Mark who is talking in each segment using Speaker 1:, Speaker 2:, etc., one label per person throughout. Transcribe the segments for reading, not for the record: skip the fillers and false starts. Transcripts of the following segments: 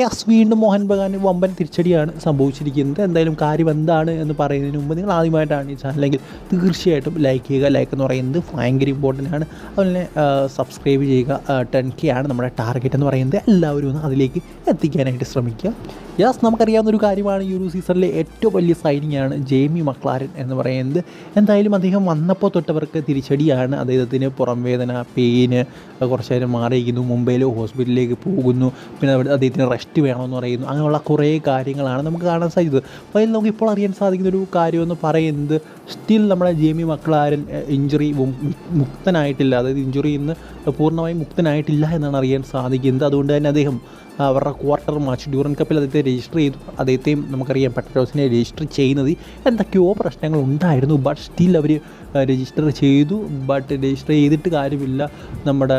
Speaker 1: Yes, വീണ്ടും മോഹൻ ബഗാന് വമ്പൻ തിരിച്ചടിയാണ് സംഭവിച്ചിരിക്കുന്നത്. എന്തായാലും കാര്യം എന്താണ് എന്ന് പറയുന്നതിന് മുമ്പ് നിങ്ങൾ ആദ്യമായിട്ടാണ് ഈ ചാനലെങ്കിൽ തീർച്ചയായിട്ടും ലൈക്ക് ചെയ്യുക. ലൈക്ക് എന്ന് പറയുന്നത് ഭയങ്കര ഇമ്പോർട്ടൻ്റ് ആണ്. അതുപോലെ സബ്സ്ക്രൈബ് ചെയ്യുക. 10K ആണ് നമ്മുടെ ടാർഗറ്റ് എന്ന് പറയുന്നത്. എല്ലാവരും ഒന്ന് അതിലേക്ക് എത്തിക്കാനായിട്ട് ശ്രമിക്കുക. യെസ്, നമുക്കറിയാവുന്ന ഒരു കാര്യമാണ് ഈ ഒരു സീസണിലെ ഏറ്റവും വലിയ സൈനിങ് ആണ് ജെയ്മി മക്ലാരൻ എന്ന് പറയുന്നത്. എന്തായാലും അദ്ദേഹം വന്നപ്പോൾ തൊട്ടവർക്ക് തിരിച്ചടിയാണ്. അദ്ദേഹത്തിന് പുറം വേദന, പെയിന്, കുറച്ച് നേരം മാറിയിരിക്കുന്നു, മുംബൈയിൽ ഹോസ്പിറ്റലിലേക്ക് പോകുന്നു, പിന്നെ അദ്ദേഹത്തിന് റെസ്റ്റ് വേണമെന്ന് പറയുന്നു. അങ്ങനെയുള്ള കുറേ കാര്യങ്ങളാണ് നമുക്ക് കാണാൻ സാധിച്ചത്. അപ്പോൾ അതിൽ നമുക്ക് ഇപ്പോൾ അറിയാൻ സാധിക്കുന്നൊരു കാര്യമെന്ന് പറയുന്നത് സ്റ്റിൽ നമ്മുടെ ജെയ്മി മക്ലാരൻ ഇഞ്ചുറി മുക്തനായിട്ടില്ല. അതായത് ഇഞ്ചുറിയിൽ നിന്ന് പൂർണ്ണമായും മുക്തനായിട്ടില്ല എന്നാണ് അറിയാൻ സാധിക്കുന്നത്. അതുകൊണ്ട് തന്നെ അദ്ദേഹം അവരുടെ ക്വാർട്ടർ മാച്ച് ഡ്യൂറൻ കപ്പിൽ അദ്ദേഹത്തെ രജിസ്റ്റർ ചെയ്തു. അദ്ദേഹത്തെയും നമുക്കറിയാം പെട്രോസിനെ രജിസ്റ്റർ ചെയ്യുന്നത് എന്തൊക്കെയോ പ്രശ്നങ്ങൾ ഉണ്ടായിരുന്നു. ബട്ട് സ്റ്റിൽ അവർ രജിസ്റ്റർ ചെയ്തു. ബട്ട് രജിസ്റ്റർ ചെയ്തിട്ട് കാര്യമില്ല. നമ്മുടെ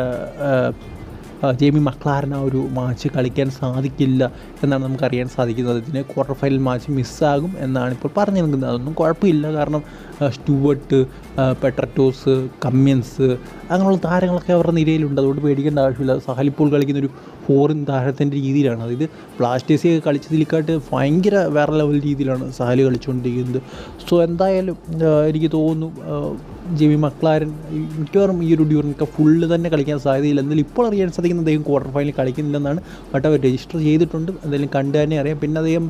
Speaker 1: ജെയ്മി മക്ലാരൻ ആ ഒരു മാച്ച് കളിക്കാൻ സാധിക്കില്ല എന്നാണ് നമുക്കറിയാൻ സാധിക്കുന്നത്. അതിന് ക്വാർട്ടർ ഫൈനൽ മാച്ച് മിസ്സാകും എന്നാണ് ഇപ്പോൾ പറഞ്ഞു നിൽക്കുന്നത്. അതൊന്നും കുഴപ്പമില്ല. കാരണം സ്റ്റുവർട്ട്, പെട്രറ്റോസ്, കമ്മിൻസ് അങ്ങനെയുള്ള താരങ്ങളൊക്കെ അവരുടെ നിരയിലുണ്ട്. അതുകൊണ്ട് പേടിക്കേണ്ട ആവശ്യമില്ല. സഹൽ ഇപ്പോൾ കളിക്കുന്നൊരു ഫോറിൻ താരത്തിൻ്റെ രീതിയിലാണ്. അതായത് ബ്ലാസ്റ്റേഴ്സ് കളിച്ചതിലേക്കാട്ട് ഭയങ്കര വേറെ ലെവൽ രീതിയിലാണ് സഹൽ കളിച്ചുകൊണ്ടിരിക്കുന്നത്. സോ എന്തായാലും എനിക്ക് തോന്നുന്നു ജെയ്മി മക്ലാരൻ മിക്കവാറും ഈ ഒരു ഡ്യൂറൻ കപ്പ് ഫുള്ള് തന്നെ കളിക്കാൻ സാധ്യതയില്ല. എന്നാലും ഇപ്പോൾ അറിയാൻ സാധിക്കുന്ന അദ്ദേഹം ക്വാർട്ടർ ഫൈനൽ കളിക്കുന്നില്ലെന്നാണ്. ബട്ട് അവർ രജിസ്റ്റർ ചെയ്തിട്ടുണ്ട്. എന്തായാലും കണ്ടു തന്നെ അറിയാം. പിന്നെ അദ്ദേഹം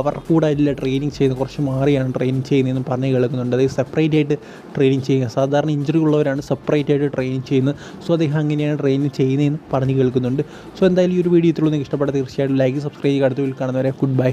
Speaker 1: അവരുടെ കൂടെ അല്ല ട്രെയിനിങ് ചെയ്യുന്നത്, കുറച്ച് മാറിയാണ് ട്രെയിനിങ് ചെയ്യുന്നതെന്ന് പറഞ്ഞ് കേൾക്കുന്നുണ്ട്. അദ്ദേഹം സെപ്പറേറ്റ് ആയിട്ട് ട്രെയിനിങ് ചെയ്യുക. സാധാരണ ഇഞ്ചുറി ഉള്ളവരാണ് സെപ്പറേറ്റ് ആയിട്ട് ട്രെയിനിങ് ചെയ്യുന്നത്. സോ അദ്ദേഹം അങ്ങനെയാണ് ട്രെയിനിങ് ചെയ്യുന്നതെന്ന് പറഞ്ഞ് കേൾക്കുന്നുണ്ട്. സോ എന്തായാലും ഈ ഒരു വീഡിയോ ഇത്രയുള്ളൂ. നിങ്ങൾക്ക് ഇഷ്ടപ്പെട്ട തീർച്ചയായിട്ടും ലൈക്ക്, സബ്സ്ക്രൈബ് ചെയ്യുക. അടുത്ത വീഡിയോയിൽ കാണുന്നവരെ ഗുഡ് ബൈ.